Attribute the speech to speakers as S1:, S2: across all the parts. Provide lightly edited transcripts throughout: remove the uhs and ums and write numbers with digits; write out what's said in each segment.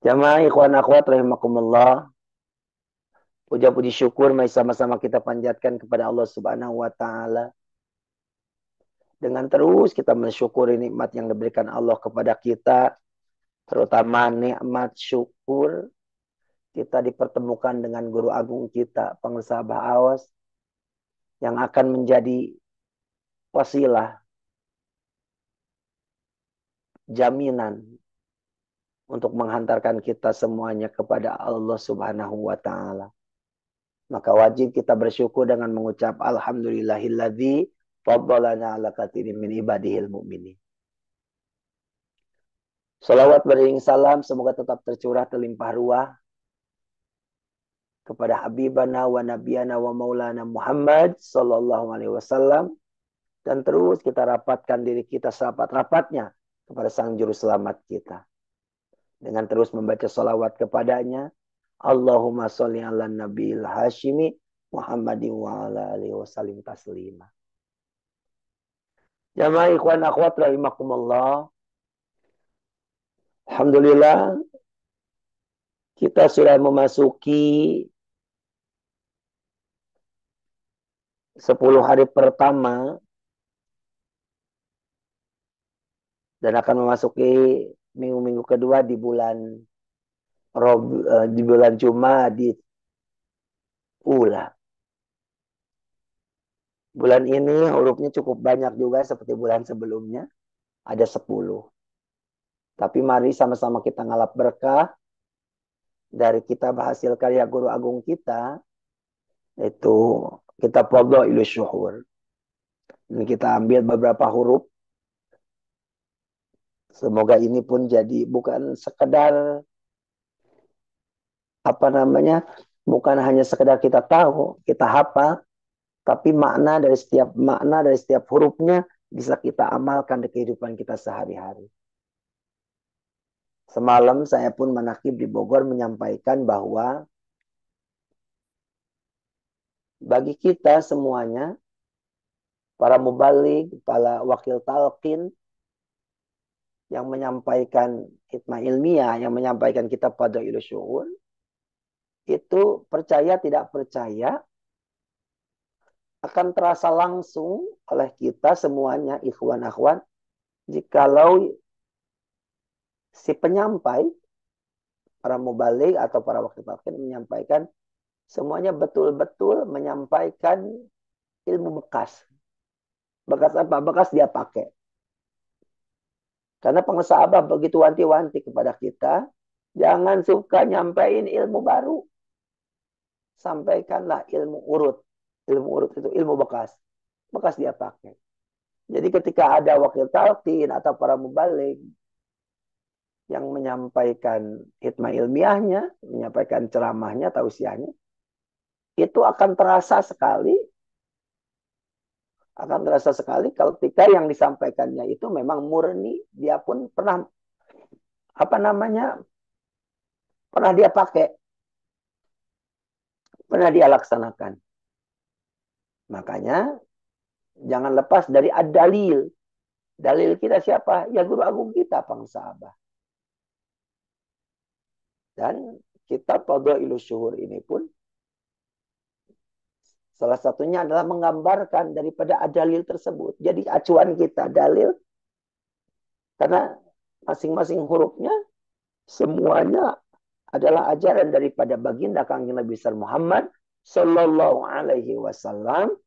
S1: Jamaah ikhwan akhwat rahimakumullah. Puja puji syukur mari sama-sama kita panjatkan kepada Allah Subhanahu wa taala. Dengan terus kita mensyukuri nikmat yang diberikan Allah kepada kita, terutama nikmat syukur kita dipertemukan dengan guru agung kita, Pengusaha Ba'awas, yang akan menjadi wasilah, jaminan untuk menghantarkan kita semuanya kepada Allah Subhanahu wa taala. Maka wajib kita bersyukur dengan mengucap alhamdulillahilladzi faddalana ala katsirin min ibadihil mu'minin. Salawat beriring salam semoga tetap tercurah terlimpah ruah kepada habibana wa nabiyana wa maulana Muhammad sallallahu alaihi wasallam, dan terus kita rapatkan diri kita serapat-rapatnya kepada sang juru selamat kita dengan terus membaca salawat kepadanya. Allahumma sholli ala nabiyil hashimi Muhammadin wa ala alihi wasallim taslima. Jamaah ikhwan akhwat rahimakumullah. Alhamdulillah kita sudah memasuki 10 hari pertama dan akan memasuki minggu-minggu kedua di bulan Jumadil Ula. Bulan ini hurufnya cukup banyak juga seperti bulan sebelumnya, ada 10. Tapi mari sama-sama kita ngalap berkah dari kitab hasil karya guru agung kita, yaitu kitab Fadhailus Syuhur. Ini kita ambil beberapa huruf. Semoga ini pun jadi bukan sekedar bukan hanya sekedar kita tahu, kita hafal, tapi makna dari setiap hurufnya bisa kita amalkan di kehidupan kita sehari-hari. Semalam saya pun menakib di Bogor menyampaikan bahwa bagi kita semuanya, para mubaligh, para wakil talqin yang menyampaikan hikmah ilmiah, yang menyampaikan kitab Fadhailus Syuhur, itu percaya tidak percaya akan terasa langsung oleh kita semuanya, ikhwan akhwat, jikalau si penyampai, para mubaligh atau para wakil talqin menyampaikan, semuanya betul-betul menyampaikan ilmu bekas. Bekas apa? Bekas dia pakai. Karena pengusaha begitu wanti-wanti kepada kita, jangan suka nyampein ilmu baru. Sampaikanlah ilmu urut. Ilmu urut itu ilmu bekas. Bekas dia pakai. Jadi ketika ada wakil talqin atau para mubaligh yang menyampaikan hikmah ilmiahnya, menyampaikan ceramahnya, tausiahnya, itu akan terasa sekali kalau ketika yang disampaikannya itu memang murni, dia pun pernah pernah dia pakai, pernah dia laksanakan. Makanya jangan lepas dari ad-dalil. Dalil kita siapa? Ya guru agung kita, Pengusaha. Dan kitab Fadhailus Syuhur ini pun salah satunya adalah menggambarkan daripada ad-dalil tersebut. Jadi acuan kita dalil, karena masing-masing hurufnya semuanya adalah ajaran daripada baginda Kangjeng Nabi besar Muhammad sallallahu alaihi wasallam,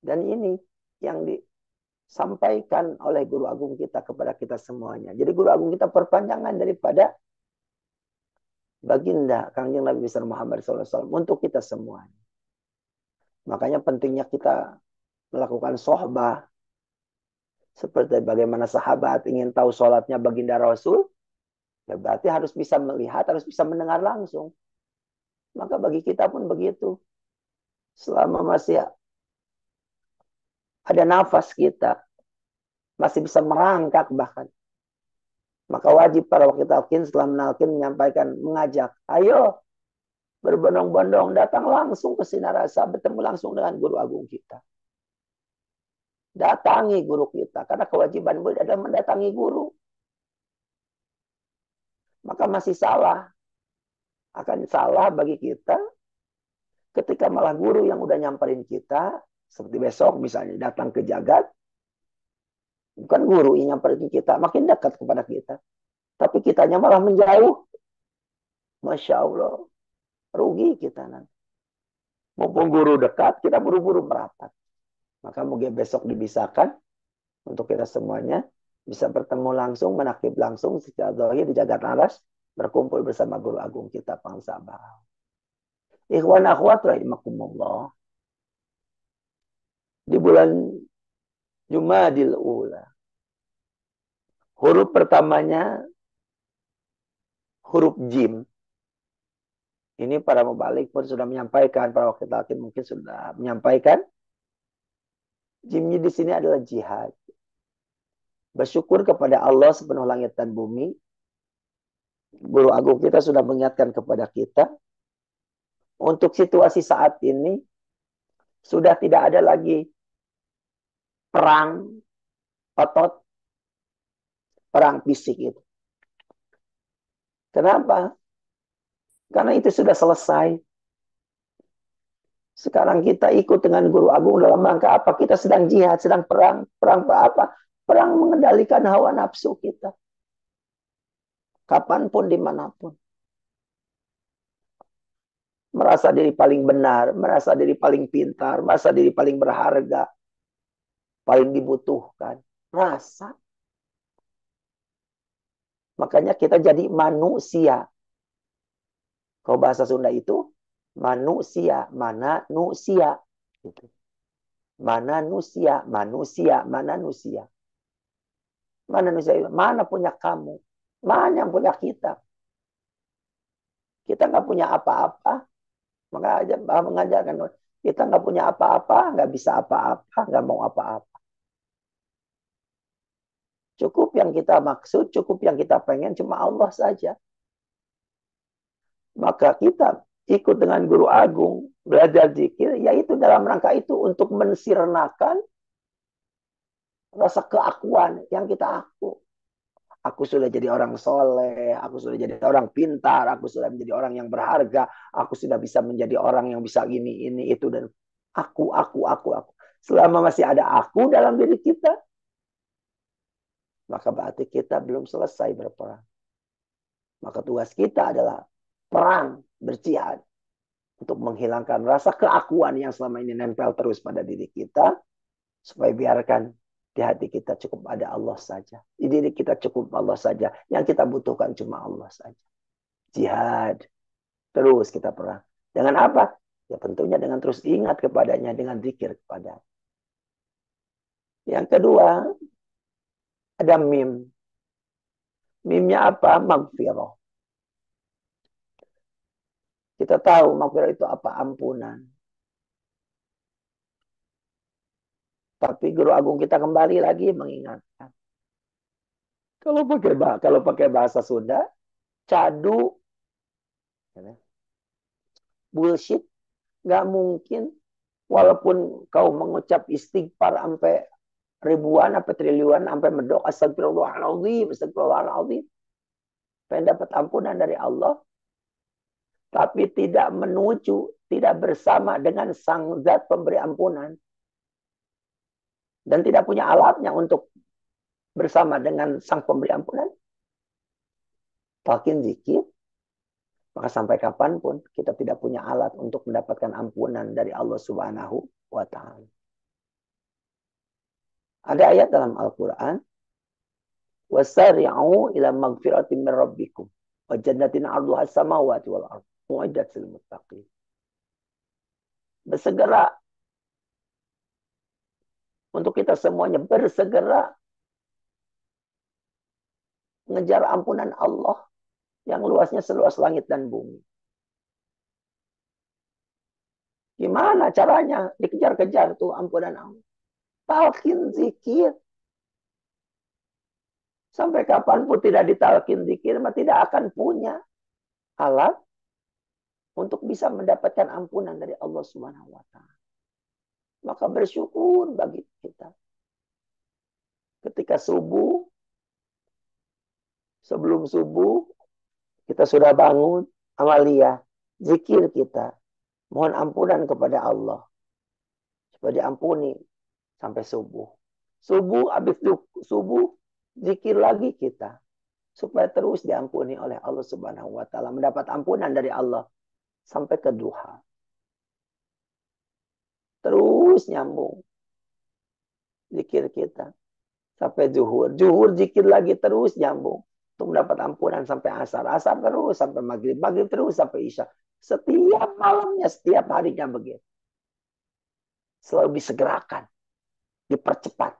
S1: dan ini yang disampaikan oleh guru agung kita kepada kita semuanya. Jadi guru agung kita perpanjangan daripada baginda Kangjeng Nabi besar Muhammad sallallahu alaihi wasallam untuk kita semuanya. Makanya pentingnya kita melakukan sohbah. Seperti bagaimana sahabat ingin tahu sholatnya baginda Rasul, ya berarti harus bisa melihat, harus bisa mendengar langsung. Maka bagi kita pun begitu. Selama masih ada nafas kita, masih bisa merangkak bahkan, maka wajib para wakil talqin setelah menalkin menyampaikan, mengajak, ayo berbondong-bondong datang langsung ke Sinarasa, bertemu langsung dengan guru agung kita. Datangi guru kita, karena kewajiban murid adalah mendatangi guru. maka masih salah. Akan salah bagi kita ketika malah guru yang udah nyamperin kita, seperti besok misalnya datang ke jagat, bukan guru yang nyamperin kita, makin dekat kepada kita. Tapi kitanya malah menjauh. Masya Allah, rugi kita nanti. Mumpung guru dekat, kita buru-buru merapat. Maka mungkin besok dibisahkan untuk kita semuanya bisa bertemu langsung, menakib langsung secara zahir di jagat aras, berkumpul bersama guru agung kita Pang Sabah. Ikhwan akhwat rahimakumullah. Di bulan Jumadil Ula, huruf pertamanya huruf jim. Ini para mubalik pun sudah menyampaikan, para wakil hakim mungkin sudah menyampaikan. Jimnya di sini adalah jihad. Bersyukur kepada Allah sepenuh langit dan bumi. Guru agung kita sudah mengingatkan kepada kita. Untuk situasi saat ini, sudah tidak ada lagi perang otot, perang fisik itu. Kenapa? Karena itu sudah selesai. Sekarang kita ikut dengan guru agung dalam rangka apa? Kita sedang jihad, sedang perang. Perang apa? Perang mengendalikan hawa nafsu kita. Kapanpun, dimanapun. Merasa diri paling benar, merasa diri paling pintar, merasa diri paling berharga, paling dibutuhkan. Rasa. Makanya kita jadi manusia. Kalau bahasa Sunda itu, manusia, mana nusia. Gitu. Mana nusia, manusia, mana nusia. Mana nusia, mana punya kamu, mana yang punya kita. Kita nggak punya apa-apa. Maka aja mengajarkan kita nggak punya apa-apa, nggak bisa apa-apa, nggak mau apa-apa. Cukup yang kita maksud, cukup yang kita pengen, cuma Allah saja. Maka kita ikut dengan guru agung, belajar zikir, yaitu dalam rangka itu untuk mensirnakan rasa keakuan yang kita aku. Aku sudah jadi orang soleh, aku sudah jadi orang pintar, aku sudah menjadi orang yang berharga, aku sudah bisa menjadi orang yang bisa ini, itu, dan aku. Selama masih ada aku dalam diri kita, maka berarti kita belum selesai berperang. Maka tugas kita adalah perang, berjihad, untuk menghilangkan rasa keakuan yang selama ini nempel terus pada diri kita, supaya biarkan di hati kita cukup ada Allah saja. Di diri kita cukup Allah saja. Yang kita butuhkan cuma Allah saja. Jihad. Terus kita perang. Dengan apa? Ya tentunya dengan terus ingat kepadanya. Dengan zikir kepadanya. Yang kedua, ada mim. Mimnya apa? Maghfirah. Kita tahu maghfirah itu apa? Ampunan. Tapi guru agung kita kembali lagi mengingatkan. Kalau pakai bahasa Sunda, cadu, bullshit, nggak mungkin. Walaupun kau mengucap istighfar sampai ribuan, sampai triliunan, sampai medok, astagfirullahaladzim, astagfirullahaladzim, pengen dapat ampunan dari Allah, tapi tidak menuju, tidak bersama dengan sang zat pemberi ampunan, dan tidak punya alatnya untuk bersama dengan sang pemberi ampunan, talqin zikir, maka sampai kapanpun kita tidak punya alat untuk mendapatkan ampunan dari Allah Subhanahu wa Ta'ala. Ada ayat dalam Al-Quran, wasari'u ila magfiratin min rabbikum wa jannatin 'arduha as-samawati wal ardh u'iddat lil muttaqin. Bersegera untuk kita semuanya, bersegera mengejar ampunan Allah yang luasnya seluas langit dan bumi. Gimana caranya dikejar-kejar tuh ampunan Allah? Talqin zikir. Sampai kapanpun tidak ditalqin zikir, maka tidak akan punya alat untuk bisa mendapatkan ampunan dari Allah Subhanahu wa Ta'ala. Maka bersyukur bagi kita. Ketika subuh, sebelum subuh, Kita sudah bangun, amalia, zikir kita. Mohon ampunan kepada Allah. Supaya diampuni sampai subuh. Subuh, habis subuh, zikir lagi kita. Supaya terus diampuni oleh Allah Subhanahu wa Ta'ala. Mendapat ampunan dari Allah sampai ke duha. Terus nyambung zikir kita sampai zuhur. Zuhur zikir lagi terus nyambung untuk mendapat ampunan sampai asar. Asar terus sampai maghrib. Maghrib terus sampai isya. Setiap malamnya, setiap harinya begitu. Selalu disegerakan, dipercepat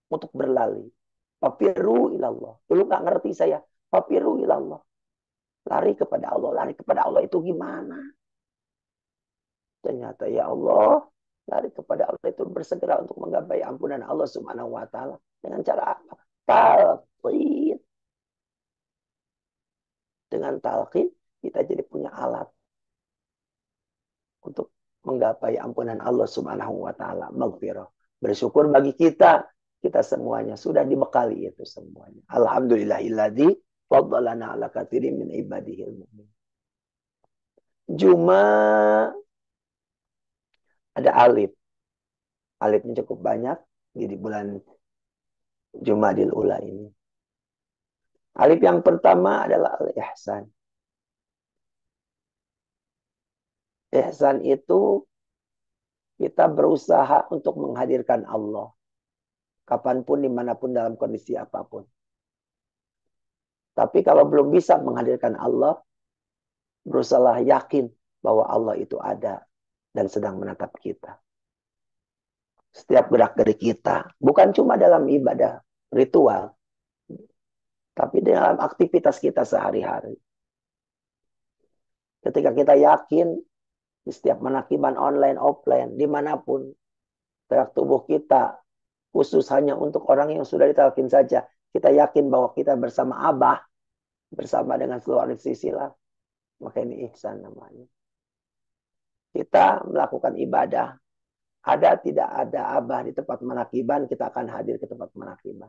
S1: untuk berlari. Papiru ilallah. Dulu nggak ngerti saya. Papiru ilallah. Lari kepada Allah. Lari kepada Allah itu gimana? Ternyata ya Allah, lari kepada Allah itu bersegera untuk menggapai ampunan Allah Subhanahu wa Ta'ala. Dengan cara apa? Talqin. Dengan talqin, kita jadi punya alat untuk menggapai ampunan Allah Subhanahu wa Ta'ala. Maghfirah. Bersyukur bagi kita. Kita semuanya sudah dibekali itu semuanya. Alhamdulillahilladzi faddalana ala katsirin min ibadihil mu'min. Cuma ada alif. Alifnya cukup banyak di bulan Jumadil Ula ini. Alif yang pertama adalah al-ihsan. Ihsan itu kita berusaha untuk menghadirkan Allah. Kapanpun, dimanapun, dalam kondisi apapun. Tapi kalau belum bisa menghadirkan Allah, berusaha yakin bahwa Allah itu ada dan sedang menatap kita. Setiap gerak-gerik kita. Bukan cuma dalam ibadah ritual. Tapi dalam aktivitas kita sehari-hari. Ketika kita yakin, di setiap menakiban online, offline, dimanapun, gerak tubuh kita, khusus hanya untuk orang yang sudah ditalkin saja, kita yakin bahwa kita bersama Abah, bersama dengan seluruh silsilah, maka ini ihsan namanya. Kita melakukan ibadah, ada tidak ada Abah di tempat menakiban, kita akan hadir ke tempat menakiban.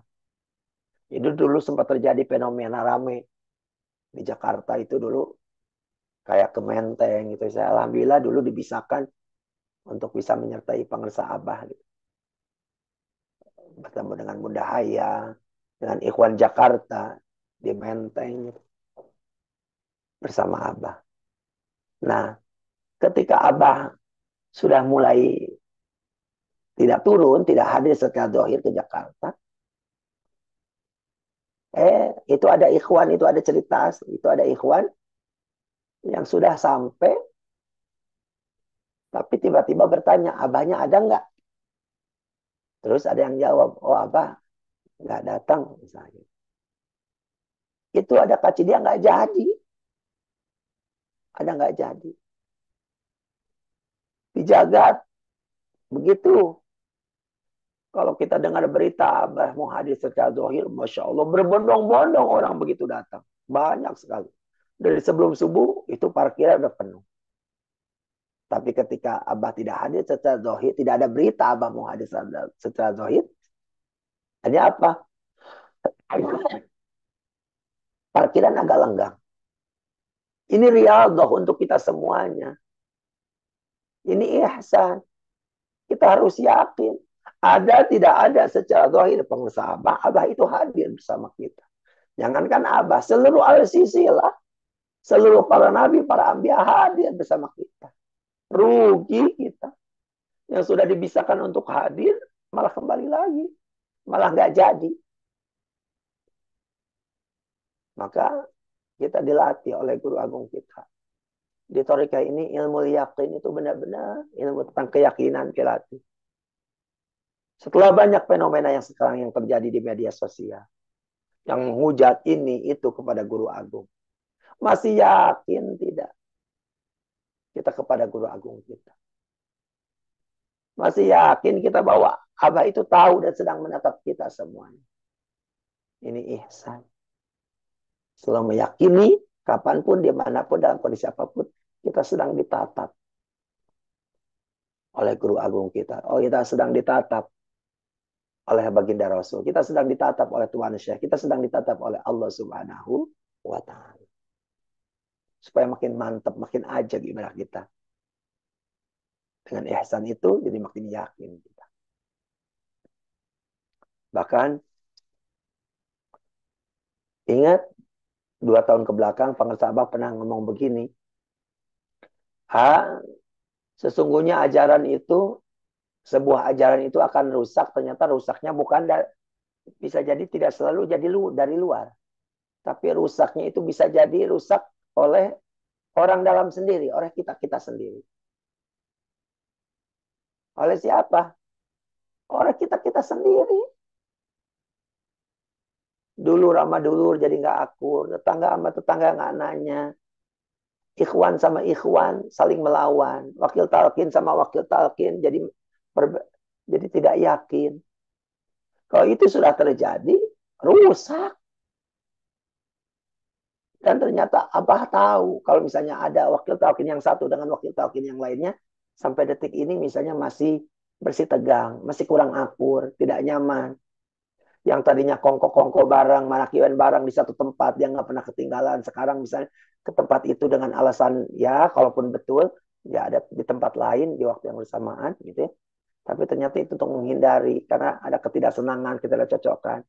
S1: Itu dulu sempat terjadi fenomena rame di Jakarta itu dulu, kayak ke Menteng gitu. Saya alhamdulillah dulu dibisahkan untuk bisa menyertai pengersa Abah gitu. Bertemu dengan Bunda Haya, dengan Ikhwan Jakarta di Menteng bersama Abah. Nah, ketika Abah sudah mulai tidak turun, tidak hadir secara zahir ke Jakarta, itu ada Ikhwan, itu ada cerita, itu ada Ikhwan yang sudah sampai, tapi tiba-tiba bertanya, Abahnya ada nggak? Terus ada yang jawab, oh Abah nggak datang misalnya. Itu ada kaci dia nggak jadi. Ada nggak jadi. Dijagat. Begitu. Kalau kita dengar berita Abah mau hadir secara zahir, Masya Allah, berbondong-bondong orang begitu datang. Banyak sekali. Dari sebelum subuh, itu parkirnya udah penuh. Tapi ketika Abah tidak hadir secara zahir, tidak ada berita Abah mau hadir secara zahir, hanya apa? Parkiran agak lenggang. Ini riyadhah untuk kita semuanya. Ini ihsan. Kita harus yakin. Ada tidak ada secara zahir pengusaha Abah. Abah itu hadir bersama kita. Jangankan Abah. Seluruh al-silsilah. Seluruh para nabi, para anbiya hadir bersama kita. Rugi kita. Yang sudah dibisarkan untuk hadir. Malah kembali lagi. Malah nggak jadi. Maka kita dilatih oleh guru agung kita. Di Thariqah ini ilmu yakin itu benar-benar ilmu tentang keyakinan dilatih. Setelah banyak fenomena yang sekarang yang terjadi di media sosial. Yang menghujat ini itu kepada guru agung. Masih yakin tidak? Kita kepada guru agung kita. Masih yakin kita bahwa Abah itu tahu dan sedang menatap kita semuanya. Ini ihsan. Selalu meyakini kapanpun, dimanapun, dalam kondisi apapun, kita sedang ditatap oleh guru agung kita. Oh, kita sedang ditatap oleh baginda Rasul. Kita sedang ditatap oleh Tuhan Syekh. Kita sedang ditatap oleh Allah Subhanahu wa Ta'ala. supaya makin mantap, makin aja ibadah kita. Dengan ihsan itu jadi makin yakin kita. Bahkan ingat 2 tahun ke belakang pengesabah pernah ngomong begini, sesungguhnya ajaran itu, sebuah ajaran itu akan rusak, ternyata rusaknya bukan bisa jadi tidak selalu jadi dari luar. Tapi rusaknya itu bisa jadi rusak oleh orang dalam sendiri, oleh kita sendiri. Oleh siapa? Oleh kita sendiri. Dulur sama dulur jadi nggak akur, tetangga sama tetangga nggak nanya, ikhwan sama ikhwan saling melawan, wakil talkin sama wakil talkin jadi tidak yakin. Kalau itu sudah terjadi, rusak. Dan ternyata Abah tahu kalau misalnya ada wakil talkin yang satu dengan wakil talkin yang lainnya, sampai detik ini misalnya masih bersih tegang, masih kurang akur, tidak nyaman. Yang tadinya kongko-kongko barang, manakiwan barang di satu tempat, dia nggak pernah ketinggalan. Sekarang misalnya ke tempat itu dengan alasan, ya kalaupun betul, ya ada di tempat lain, di waktu yang bersamaan, gitu ya. Tapi ternyata itu untuk menghindari, karena ada ketidaksenangan, ketidakcocokan.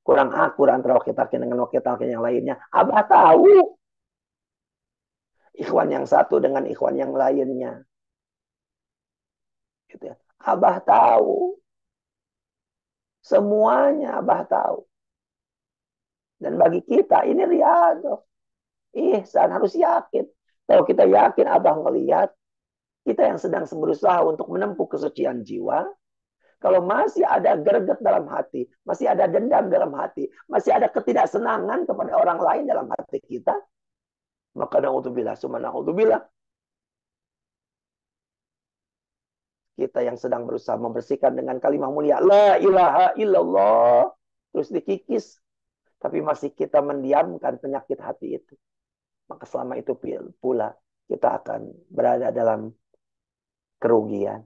S1: Kurang akur antara wakil talkin dengan wakil talkin yang lainnya. Abah tahu ikhwan yang satu dengan ikhwan yang lainnya. Gitu ya. Abah tahu. Semuanya Abah tahu. Dan bagi kita ini riyadhah. Ihsan harus yakin. Kalau kita yakin Abah melihat kita yang sedang berusaha untuk menempuh kesucian jiwa, kalau masih ada greget dalam hati, masih ada dendam dalam hati, masih ada ketidaksenangan kepada orang lain dalam hati kita, maka na'udzubillah, summa na'udzubillah, kita yang sedang berusaha membersihkan dengan kalimat mulia la ilaha illallah, terus dikikis, tapi masih kita mendiamkan penyakit hati itu, maka selama itu pula kita akan berada dalam kerugian.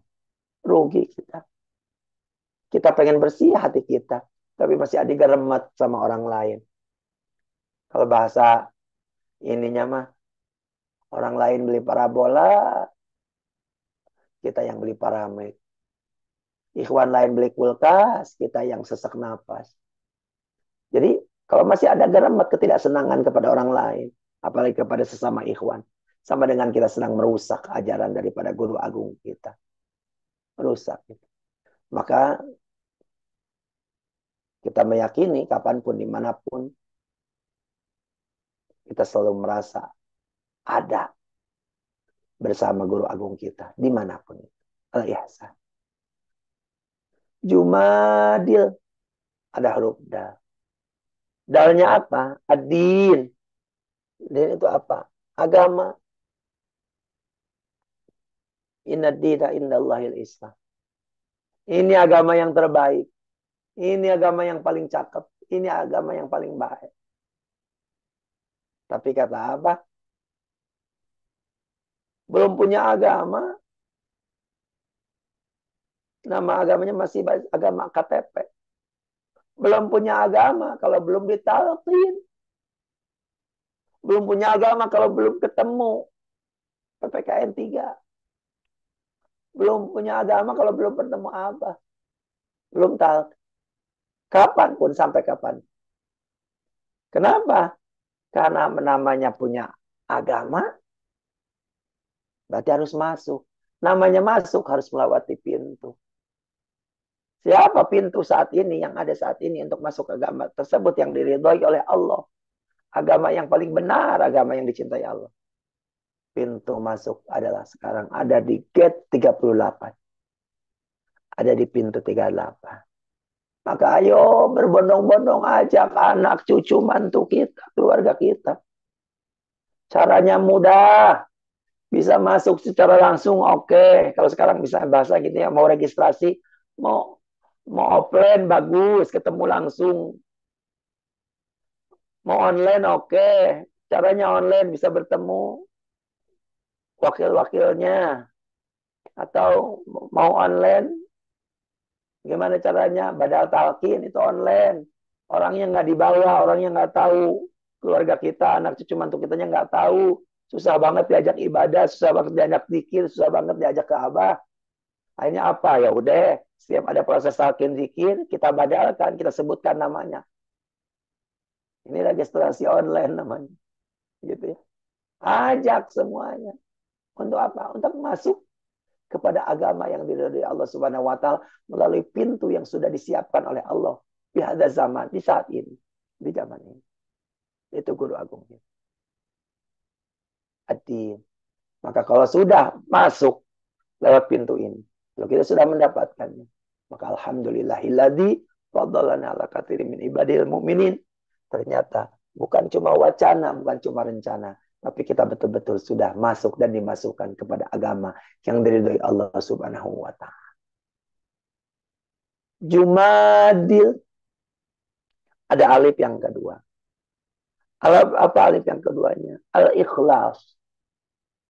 S1: Rugi kita. Kita pengen bersih hati kita, tapi masih ada geremet sama orang lain. Kalau bahasa ininya mah, orang lain beli parabola, kita yang beli paramet. Ikhwan lain beli kulkas, kita yang sesak napas. Jadi kalau masih ada geremet ketidaksenangan kepada orang lain, apalagi kepada sesama ikhwan, sama dengan kita sedang merusak ajaran daripada guru agung kita. Merusak. Maka kita meyakini kapanpun, dimanapun, kita selalu merasa ada bersama guru agung kita, dimanapun. Al-ihsan. Jumadil, ada huruf dal. Dalnya apa? Ad-din. Din itu apa? Agama. Inna dina indallahil Islam. Ini agama yang terbaik. Ini agama yang paling cakep. Ini agama yang paling baik. Tapi kata apa? Belum punya agama. Nama agamanya masih agama KTP. Belum punya agama kalau belum ditalqin. Belum punya agama kalau belum ketemu PPKN 3. Belum punya agama kalau belum bertemu Abah. Belum tahu. Kapanpun, sampai kapan. Kenapa? Karena namanya punya agama, berarti harus masuk. Namanya masuk harus melewati pintu. Siapa pintu saat ini, yang ada saat ini untuk masuk agama tersebut yang diridhoi oleh Allah? Agama yang paling benar, agama yang dicintai Allah. Pintu masuk adalah sekarang ada di gate 38. Ada di pintu 38. Maka ayo berbondong-bondong ajak anak, cucu, mantu kita, keluarga kita. Caranya mudah. Bisa masuk secara langsung, oke. Kalau sekarang bisa bahasa gitu ya, mau registrasi, mau offline, bagus, ketemu langsung. Mau online, oke. Caranya online, bisa bertemu wakil-wakilnya. Atau mau online, gimana caranya? Badal talqin itu online. Orang yang nggak dibawa, orang yang nggak tahu, keluarga kita, anak cucu mantu kitanya nggak tahu. Susah banget diajak ibadah, susah banget diajak zikir, susah banget diajak ke Abah. Akhirnya apa? Ya udah, setiap ada proses talqin zikir, kita badalkan, kita sebutkan namanya. Ini registrasi online namanya. Gitu ya. Ajak semuanya. Untuk apa? Untuk masuk kepada agama yang diridhoi Allah Subhanahu wa taala melalui pintu yang sudah disiapkan oleh Allah di hadza zaman, di saat ini, di zaman ini. Itu guru agungnya. Adin. Maka kalau sudah masuk lewat pintu ini, kalau kita sudah mendapatkannya, maka alhamdulillahilladzi faddalana ala katsirin min ibadil mu'minin. Ternyata bukan cuma wacana, bukan cuma rencana, tapi kita betul-betul sudah masuk dan dimasukkan kepada agama yang diridhoi Allah Subhanahu wa taala. Jumadil, ada alif yang kedua. Alif apa alif yang keduanya? Al-ikhlas.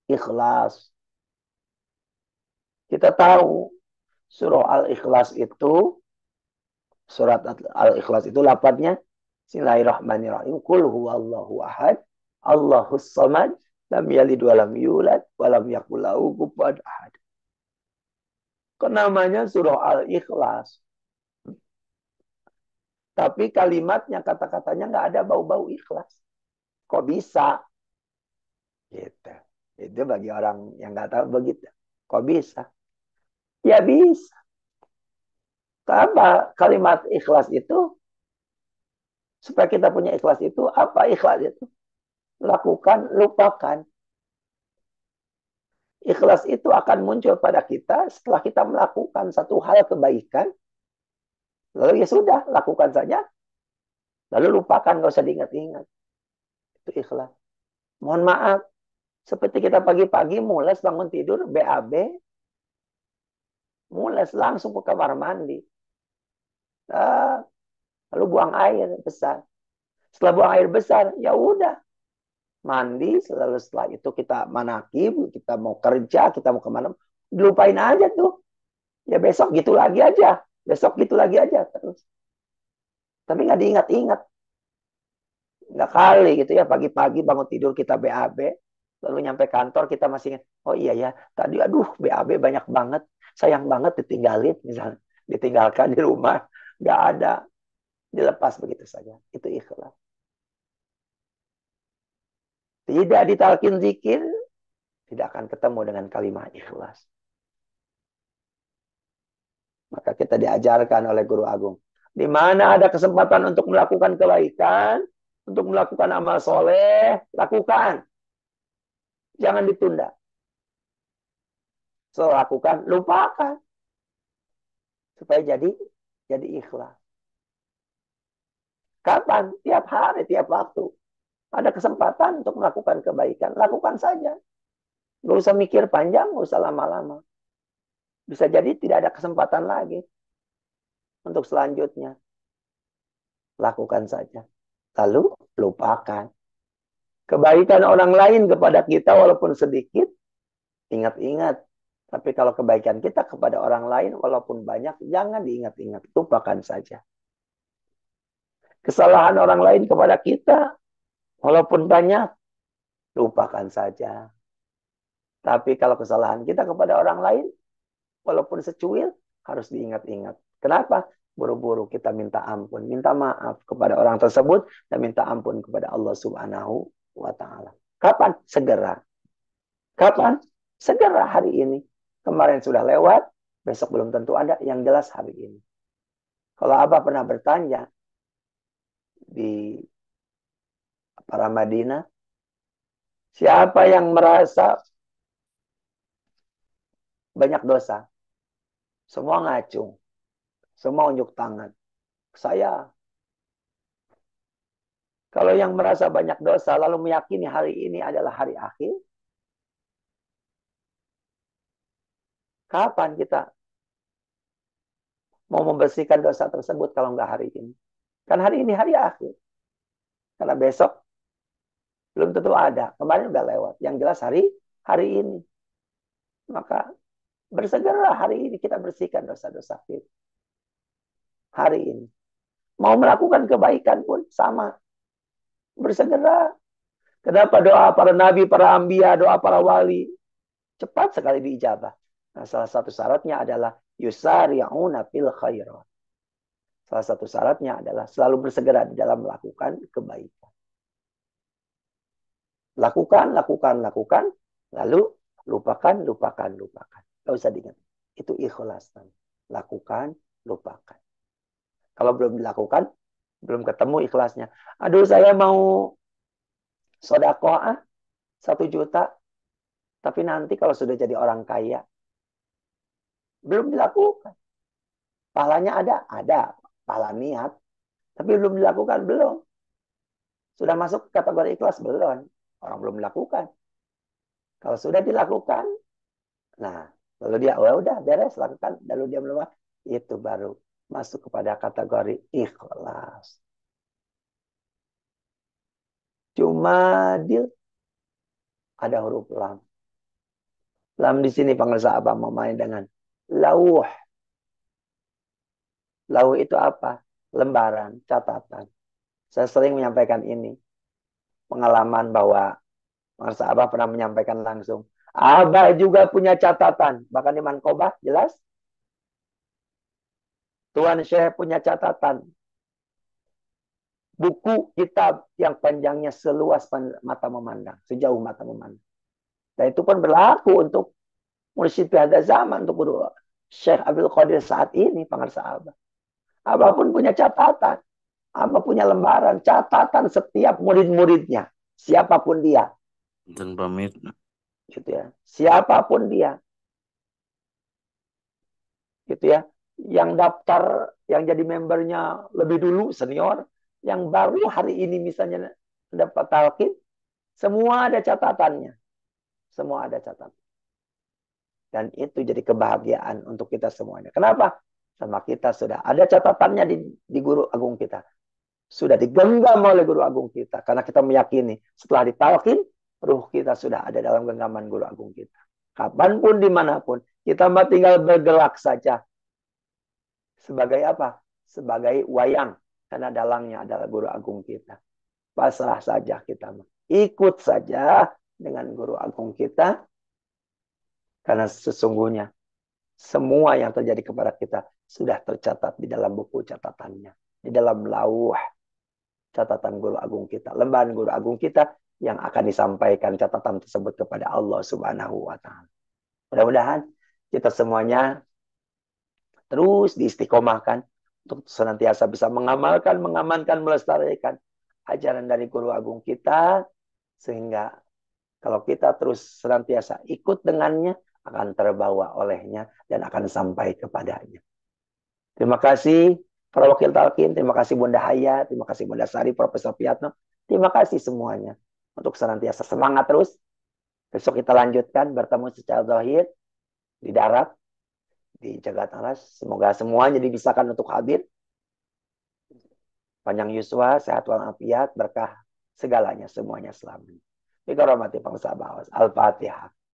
S1: Ikhlas. Kita tahu surah Al-Ikhlas itu, surat Al-Ikhlas itu lafadznya Bismillahirrahmanirrahim. Qul huwallahu ahad, Allahus samad, lam yalid wa lam yulad wa lam yakul lahu kufuwan ahad. Namanya surah Al-Ikhlas. Tapi kalimatnya, kata-katanya nggak ada bau-bau ikhlas. Kok bisa? Gitu. Itu bagi orang yang nggak tahu begitu. Kok bisa? Ya bisa. Apa kalimat ikhlas itu? Supaya kita punya ikhlas itu, apa ikhlas itu? Lakukan, lupakan. Ikhlas itu akan muncul pada kita setelah kita melakukan satu hal kebaikan. Lalu ya sudah, lakukan saja. Lalu lupakan, nggak usah diingat-ingat. Itu ikhlas. Mohon maaf, seperti kita pagi-pagi mules bangun tidur, BAB, mules langsung ke kamar mandi. Lalu buang air besar. Setelah buang air besar, ya udah. Mandi, selalu setelah itu kita manakib, kita mau kerja, kita mau kemana, dilupain aja tuh. Ya besok gitu lagi aja. Besok gitu lagi aja terus. Tapi nggak diingat-ingat. Nggak kali gitu ya, pagi-pagi bangun tidur kita BAB, lalu nyampe kantor kita masih ingat, oh iya ya, tadi aduh BAB banyak banget, sayang banget ditinggalin, misalnya. Ditinggalkan di rumah, nggak ada, dilepas begitu saja. Itu ikhlas. Tidak ditalkin zikir, tidak akan ketemu dengan kalimat ikhlas. Maka kita diajarkan oleh Guru Agung. Di mana ada kesempatan untuk melakukan kebaikan, untuk melakukan amal soleh, lakukan. Jangan ditunda. So, lakukan, lupakan. Supaya jadi ikhlas. Kapan? Tiap hari, tiap waktu. Ada kesempatan untuk melakukan kebaikan, lakukan saja. Gak usah mikir panjang, gak usah lama-lama. Bisa jadi tidak ada kesempatan lagi untuk selanjutnya. Lakukan saja. Lalu lupakan. Kebaikan orang lain kepada kita walaupun sedikit, ingat-ingat. Tapi kalau kebaikan kita kepada orang lain walaupun banyak, jangan diingat-ingat. Lupakan saja. Kesalahan orang lain kepada kita walaupun banyak, lupakan saja. Tapi kalau kesalahan kita kepada orang lain, walaupun secuil, harus diingat-ingat. Kenapa? Buru-buru kita minta ampun, minta maaf kepada orang tersebut, dan minta ampun kepada Allah Subhanahu wa Ta'ala. Kapan? Segera. Kapan? Segera hari ini. Kemarin sudah lewat, besok belum tentu ada, yang jelas hari ini. Kalau Abah pernah bertanya di para Madinah, siapa yang merasa banyak dosa? Semua ngacung. Semua unjuk tangan. Saya. Kalau yang merasa banyak dosa lalu meyakini hari ini adalah hari akhir, kapan kita mau membersihkan dosa tersebut kalau nggak hari ini? Kan hari ini hari akhir. Karena besok belum tentu ada. Kemarin udah lewat. Yang jelas hari ini. Maka bersegera hari ini kita bersihkan dosa-dosa kita. Hari ini. Mau melakukan kebaikan pun sama. Bersegera. Kenapa doa para nabi, para ambia, doa para wali cepat sekali diijabah? Nah, salah satu syaratnya adalah yusari'una fil khairat. Salah satu syaratnya adalah selalu bersegera di dalam melakukan kebaikan. Lakukan, lakukan, lakukan. Lalu lupakan, lupakan, lupakan. Gak usah diingat. Itu ikhlas. Lakukan, lupakan. Kalau belum dilakukan, belum ketemu ikhlasnya. Aduh, saya mau sodakoah 1 juta. Tapi nanti kalau sudah jadi orang kaya, belum dilakukan. Pahalanya ada? Ada. Pahala niat. Tapi belum dilakukan? Belum. Sudah masuk kategori ikhlas? Belum. Orang belum dilakukan. Kalau sudah dilakukan, nah, lalu dia, oh udah beres, lakukan. Lalu dia melewat, itu baru masuk kepada kategori ikhlas. Cuma dia ada huruf lam. Lam di sini panggil sahabat memain dengan lauh. Lauh itu apa? Lembaran, catatan. Saya sering menyampaikan ini. Pengalaman bahwa Masa Abah pernah menyampaikan langsung. Abah juga punya catatan. Bahkan di Mankobah, jelas. Tuan Syekh punya catatan. Buku kitab yang panjangnya seluas mata memandang. Sejauh mata memandang. Dan itu pun berlaku untuk Mursyid Bihada Zaman. Untuk guru Syekh Abdul Qadir saat ini. Pangarsa Abah. Abah pun punya catatan. Abah punya lembaran. Catatan setiap murid-muridnya. Siapapun dia.
S2: Dan pamit.
S1: Gitu ya. Siapapun dia. Gitu ya. Yang daftar, yang jadi membernya lebih dulu, senior. Yang baru hari ini misalnya dapat talqin, semua ada catatannya. Semua ada catatan. Dan itu jadi kebahagiaan untuk kita semuanya. Kenapa? Sama kita sudah ada catatannya di guru agung kita. Sudah digenggam oleh guru agung kita. Karena kita meyakini setelah ditalqin, ruh kita sudah ada dalam genggaman guru agung kita. Kapanpun, dimanapun, kita tinggal bergerak saja. Sebagai apa? Sebagai wayang. Karena dalangnya adalah guru agung kita. Pasrah saja kita. Ikut saja dengan guru agung kita. Karena sesungguhnya semua yang terjadi kepada kita sudah tercatat di dalam buku catatannya. Di dalam lauh catatan guru agung kita. Lembaran guru agung kita yang akan disampaikan catatan tersebut kepada Allah Subhanahu wa Ta'ala. Mudah-mudahan kita semuanya terus diistiqomahkan untuk senantiasa bisa mengamalkan, mengamankan, melestarikan ajaran dari guru agung kita, sehingga kalau kita terus senantiasa ikut dengannya, akan terbawa olehnya dan akan sampai kepadanya. Terima kasih para wakil talqin, terima kasih Bunda Haya, terima kasih Bunda Sari, Profesor Piatno, terima kasih semuanya untuk senantiasa semangat terus. Besok kita lanjutkan bertemu secara zahir di darat, di Jagat Aras. Semoga semuanya dibisakan untuk hadir. Panjang yuswa, sehat walafiat, berkah segalanya semuanya selamat. Bika rahmati bangsa bawas. Al-Fatihah.